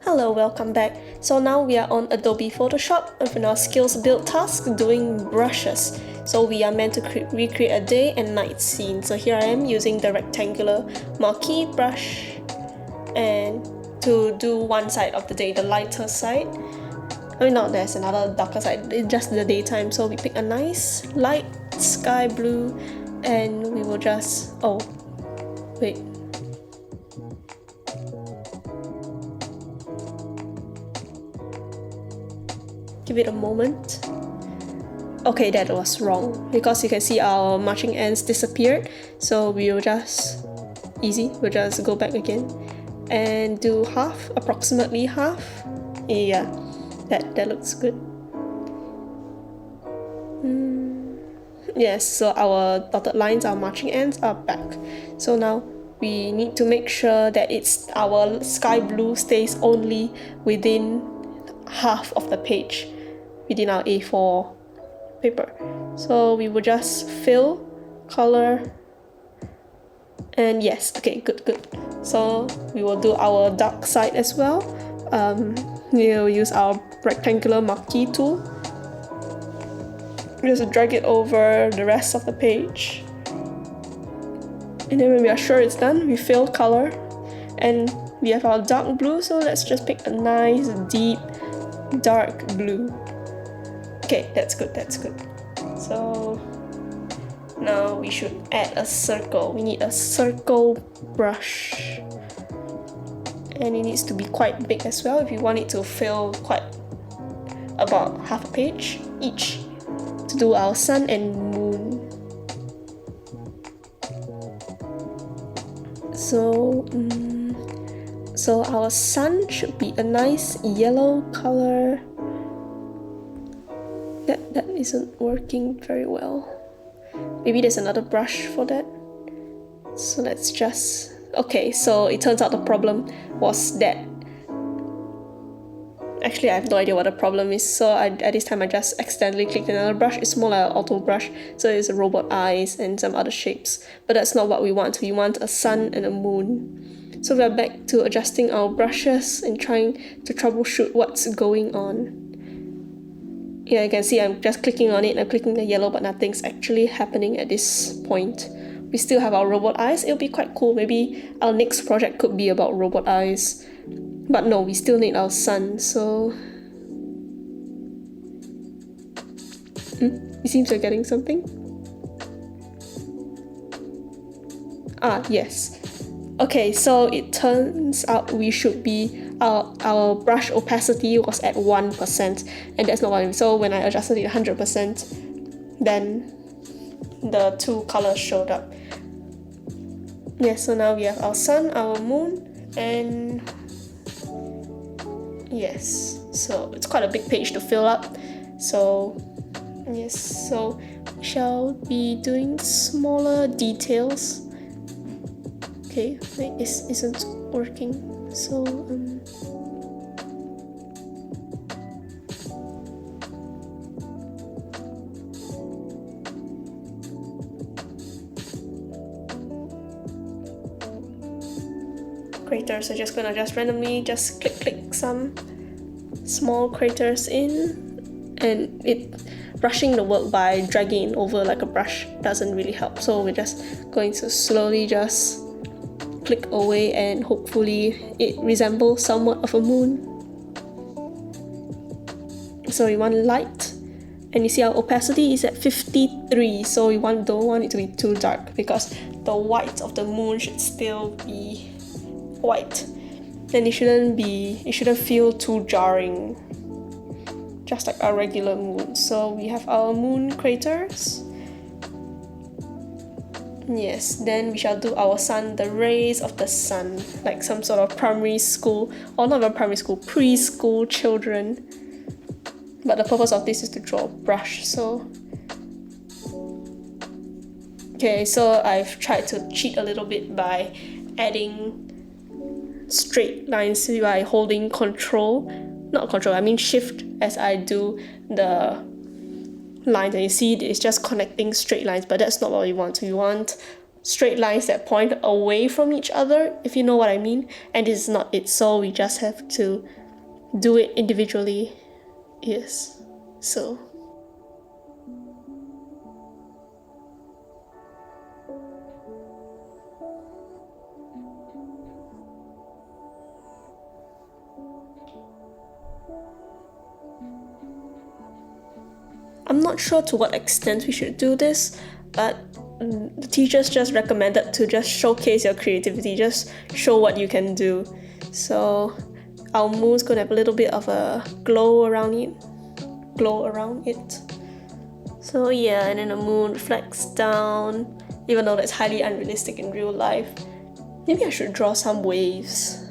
Hello, welcome back. So now we are on Adobe Photoshop and in our skills build task doing brushes. So we are meant to recreate a day and night scene. So here I am using the rectangular marquee brush and to do one side of the day, the lighter side. No, there's another darker side, it's just the daytime. So we pick a nice light sky blue and we will just, wait. Give it a moment. Okay, that was wrong because you can see our marching ants disappeared. So we will just, we'll just go back again and do half, approximately half. Yeah, that looks good. Yes, so our dotted lines, our marching ants are back. So now we need to make sure that our sky blue stays only within half of the page within our A4 paper. So we will just fill, color, and yes, okay, good. So we will do our dark side as well. We'll use our rectangular marquee tool. Just drag it over the rest of the page. And then when we are sure it's done, we fill, color, and we have our dark blue, so let's just pick a nice deep dark blue. Okay, that's good. So now we should add a circle. We need a circle brush. And it needs to be quite big as well if you want it to fill quite about half a page each to do our sun and moon. So our sun should be a nice yellow color. That isn't working very well. Maybe there's another brush for that. So let's just... Okay, so it turns out the problem was that... Actually, I have no idea what the problem is. So at this time, I just accidentally clicked another brush. It's more like an auto brush. So it's a robot eyes and some other shapes. But that's not what we want. We want a sun and a moon. So we're back to adjusting our brushes and trying to troubleshoot what's going on. Yeah, you can see I'm just clicking on it, I'm clicking the yellow, but nothing's actually happening at this point. We still have our robot eyes. It'll be quite cool. Maybe our next project could be about robot eyes. But no, we still need our sun, so... It seems we're getting something. Yes. Okay, so it turns out we should be... Our brush opacity was at 1%, and that's not what I mean. So when I adjusted it 100%, then the two colors showed up. Yeah, so now we have our sun, our moon, and yes, so it's quite a big page to fill up. So yes, so we shall be doing smaller details. Okay, wait, this isn't working. So craters are just gonna randomly click some small craters in, and it rushing the work by dragging it over like a brush doesn't really help. So we're just going to slowly just click away and hopefully it resembles somewhat of a moon. So we want light, and you see our opacity is at 53, so we don't want it to be too dark because the white of the moon should still be white. Then it shouldn't feel too jarring, just like our regular moon. So we have our moon craters. Yes, then we shall do our sun, the rays of the sun, like some sort of primary school, or not even primary school, preschool children. But the purpose of this is to draw a brush, so... Okay, so I've tried to cheat a little bit by adding straight lines by holding shift as I do the lines, and you see it's just connecting straight lines, but that's not what we want. We want straight lines that point away from each other, if you know what I mean. And this is not it, so we just have to do it individually. Yes, so. I'm not sure to what extent we should do this, but the teachers just recommended to just showcase your creativity, just show what you can do. So our moon's gonna have a little bit of a glow around it. So yeah, and then the moon reflects down, even though that's highly unrealistic in real life. Maybe I should draw some waves.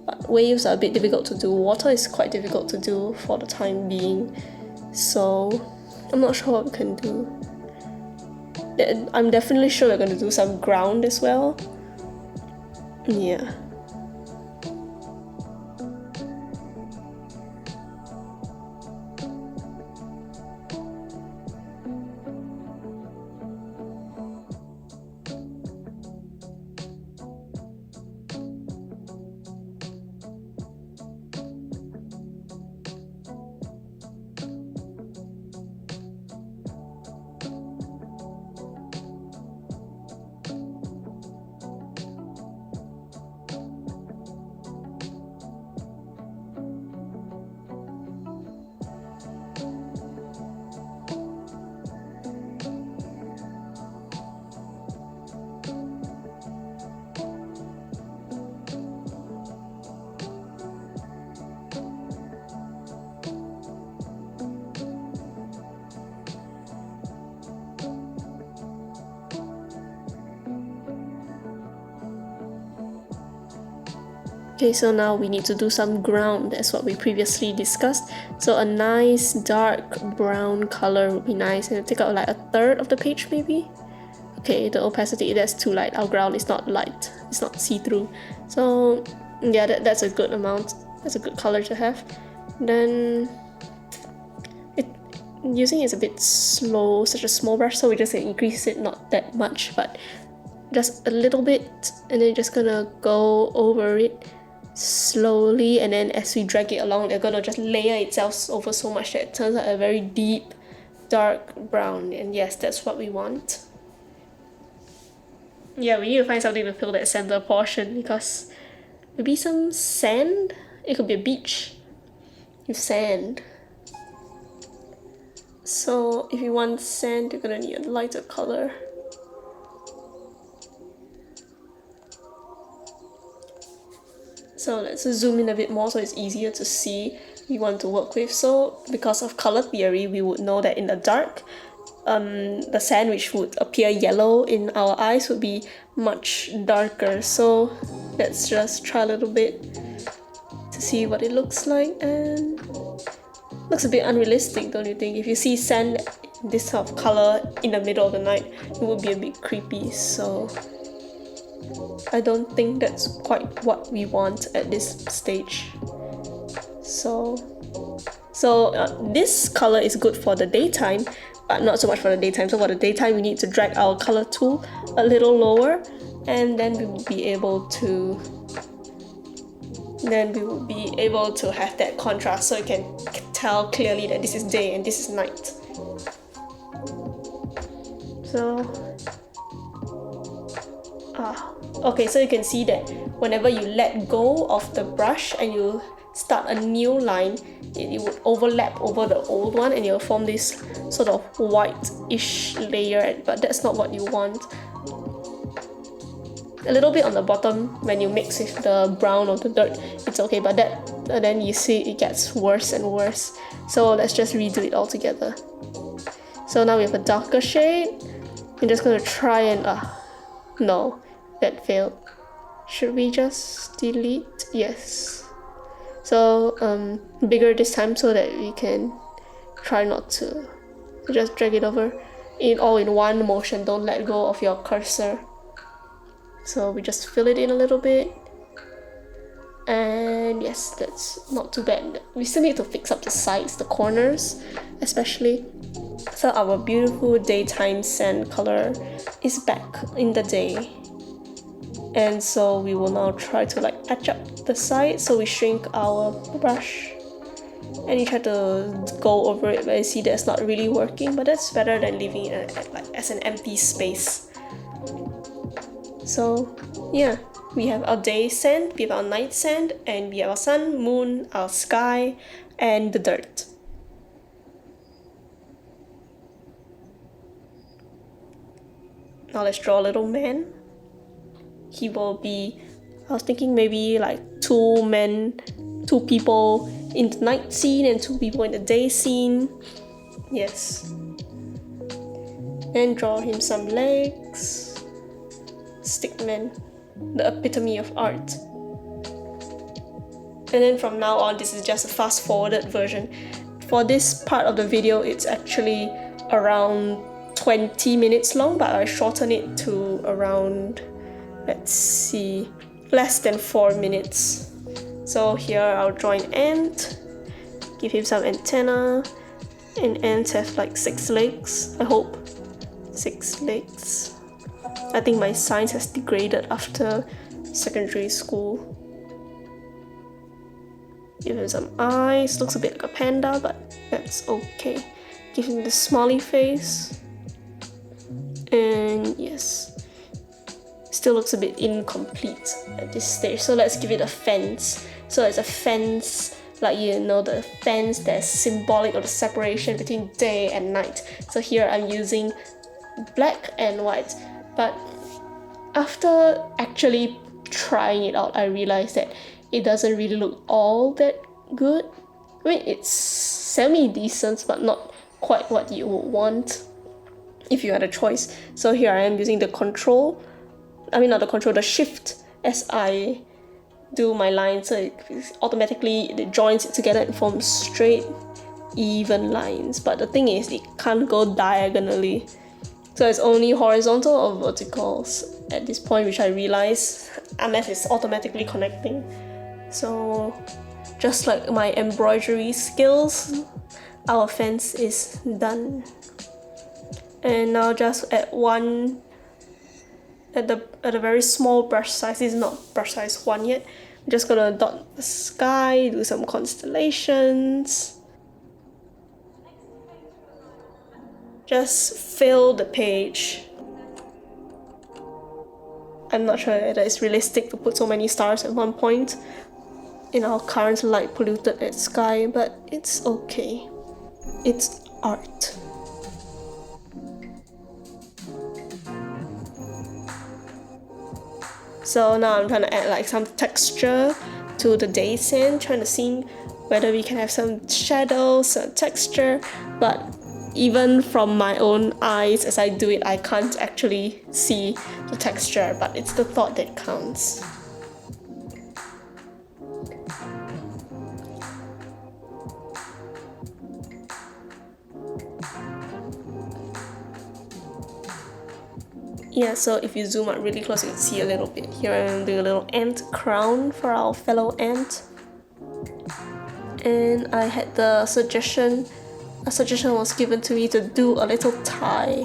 But waves are a bit difficult to do. Water is quite difficult to do for the time being. So I'm not sure what we can do. I'm definitely sure we're going to do some ground as well. Yeah. Okay, so now we need to do some ground. That's what we previously discussed. So a nice dark brown color would be nice, and take out like a third of the page maybe. Okay, the opacity, that's too light. Our ground is not light, it's not see-through. So yeah, that's a good amount. That's a good color to have. Then using is a bit slow, such a small brush, so we just increase it, not that much, but just a little bit, and then just gonna go over it slowly, and then as we drag it along, they're gonna just layer itself over so much that it turns out a very deep dark brown. And yes, that's what we want. Yeah, we need to find something to fill that center portion, because maybe some sand. It could be a beach with sand. So if you want sand, you're gonna need a lighter color. So let's zoom in a bit more so it's easier to see we want to work with. So because of color theory, we would know that in the dark, the sand which would appear yellow in our eyes would be much darker. So let's just try a little bit to see what it looks like. And looks a bit unrealistic, don't you think? If you see sand this sort of color in the middle of the night, it would be a bit creepy. So I don't think that's quite what we want at this stage. So this color is good for the daytime, but not so much for the daytime. So for the daytime, we need to drag our color tool a little lower, and then we will be able to have that contrast, so you can tell clearly that this is day and this is night. So okay, so you can see that whenever you let go of the brush and you start a new line, it would overlap over the old one, and you'll form this sort of white-ish layer, but that's not what you want. A little bit on the bottom when you mix with the brown or the dirt, it's okay, but then you see it gets worse and worse. So let's just redo it all together. So now we have a darker shade. I'm just gonna try and no, that failed. Should we just delete? Yes. So bigger this time so that we can try not to just drag it over all in one motion. Don't let go of your cursor. So we just fill it in a little bit, And yes, that's not too bad. We still need to fix up the sides, the corners especially. So our beautiful daytime sand color is back in the day. And so we will now try to like patch up the sides. So we shrink our brush and you try to go over it, but you see that's not really working, but that's better than leaving it as an empty space. So yeah, we have our day sand, we have our night sand, and we have our sun, moon, our sky, and the dirt. Now let's draw a little man. He will be, I was thinking maybe like 2 people in the night scene and 2 people in the day scene. Yes. And draw him some legs. Stickman, the epitome of art. And then from now on, this is just a fast forwarded version. For this part of the video, it's actually around 20 minutes long, but I shorten it to around, let's see, less than 4 minutes. So here I'll draw an ant, give him some antenna, and ants have like 6 legs, I hope. 6 legs. I think my science has degraded after secondary school. Give him some eyes, looks a bit like a panda, but that's okay. Give him the smiley face. And yes, still looks a bit incomplete at this stage, so let's give it a fence. So it's a fence, like, you know, the fence that's symbolic of the separation between day and night. So here I'm using black and white, but after actually trying it out, I realized that it doesn't really look all that good. I mean, it's semi-decent, but not quite what you would want if you had a choice. So here I am using the the shift as I do my line, so it joins it together and forms straight, even lines. But the thing is, it can't go diagonally. So it's only horizontal or verticals at this point, which I realize, unless it's automatically connecting. So just like my embroidery skills, our fence is done. And now just add one at a very small brush size. This is not brush size 1 yet. I'm just gonna dot the sky, do some constellations. Just fill the page. I'm not sure whether it's realistic to put so many stars at one point in our current light polluted sky, but it's okay. It's art. So now I'm trying to add like some texture to the day sand, trying to see whether we can have some shadows, some texture, but even from my own eyes as I do it, I can't actually see the texture, but it's the thought that counts. Yeah, so if you zoom out really close, you can see a little bit. Here I'm doing a little ant crown for our fellow ant. And I had a suggestion was given to me to do a little tie.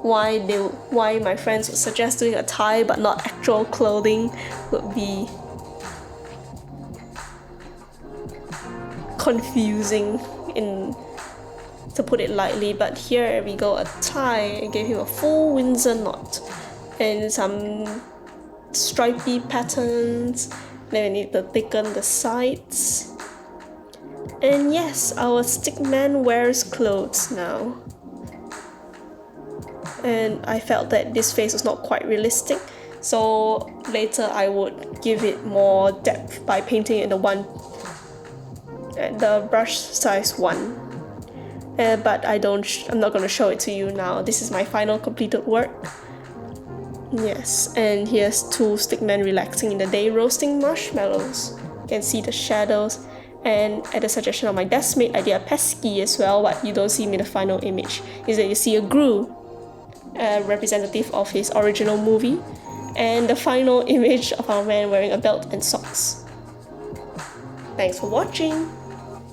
Why my friends would suggest doing a tie but not actual clothing would be confusing, to put it lightly, but here we go, a tie. I gave him a full Windsor knot and some stripy patterns. Then we need to thicken the sides. And yes, our stickman wears clothes now. And I felt that this face was not quite realistic, so later I would give it more depth by painting it the brush size 1. But I'm not going to show it to you now. This is my final completed work. Yes, and here's 2 stickmen relaxing in the day roasting marshmallows. You can see the shadows, and at the suggestion of my deskmate, I did a pesky as well. What you don't see in the final image is that you see a Gru, representative of his original movie, and the final image of our man wearing a belt and socks. Thanks for watching!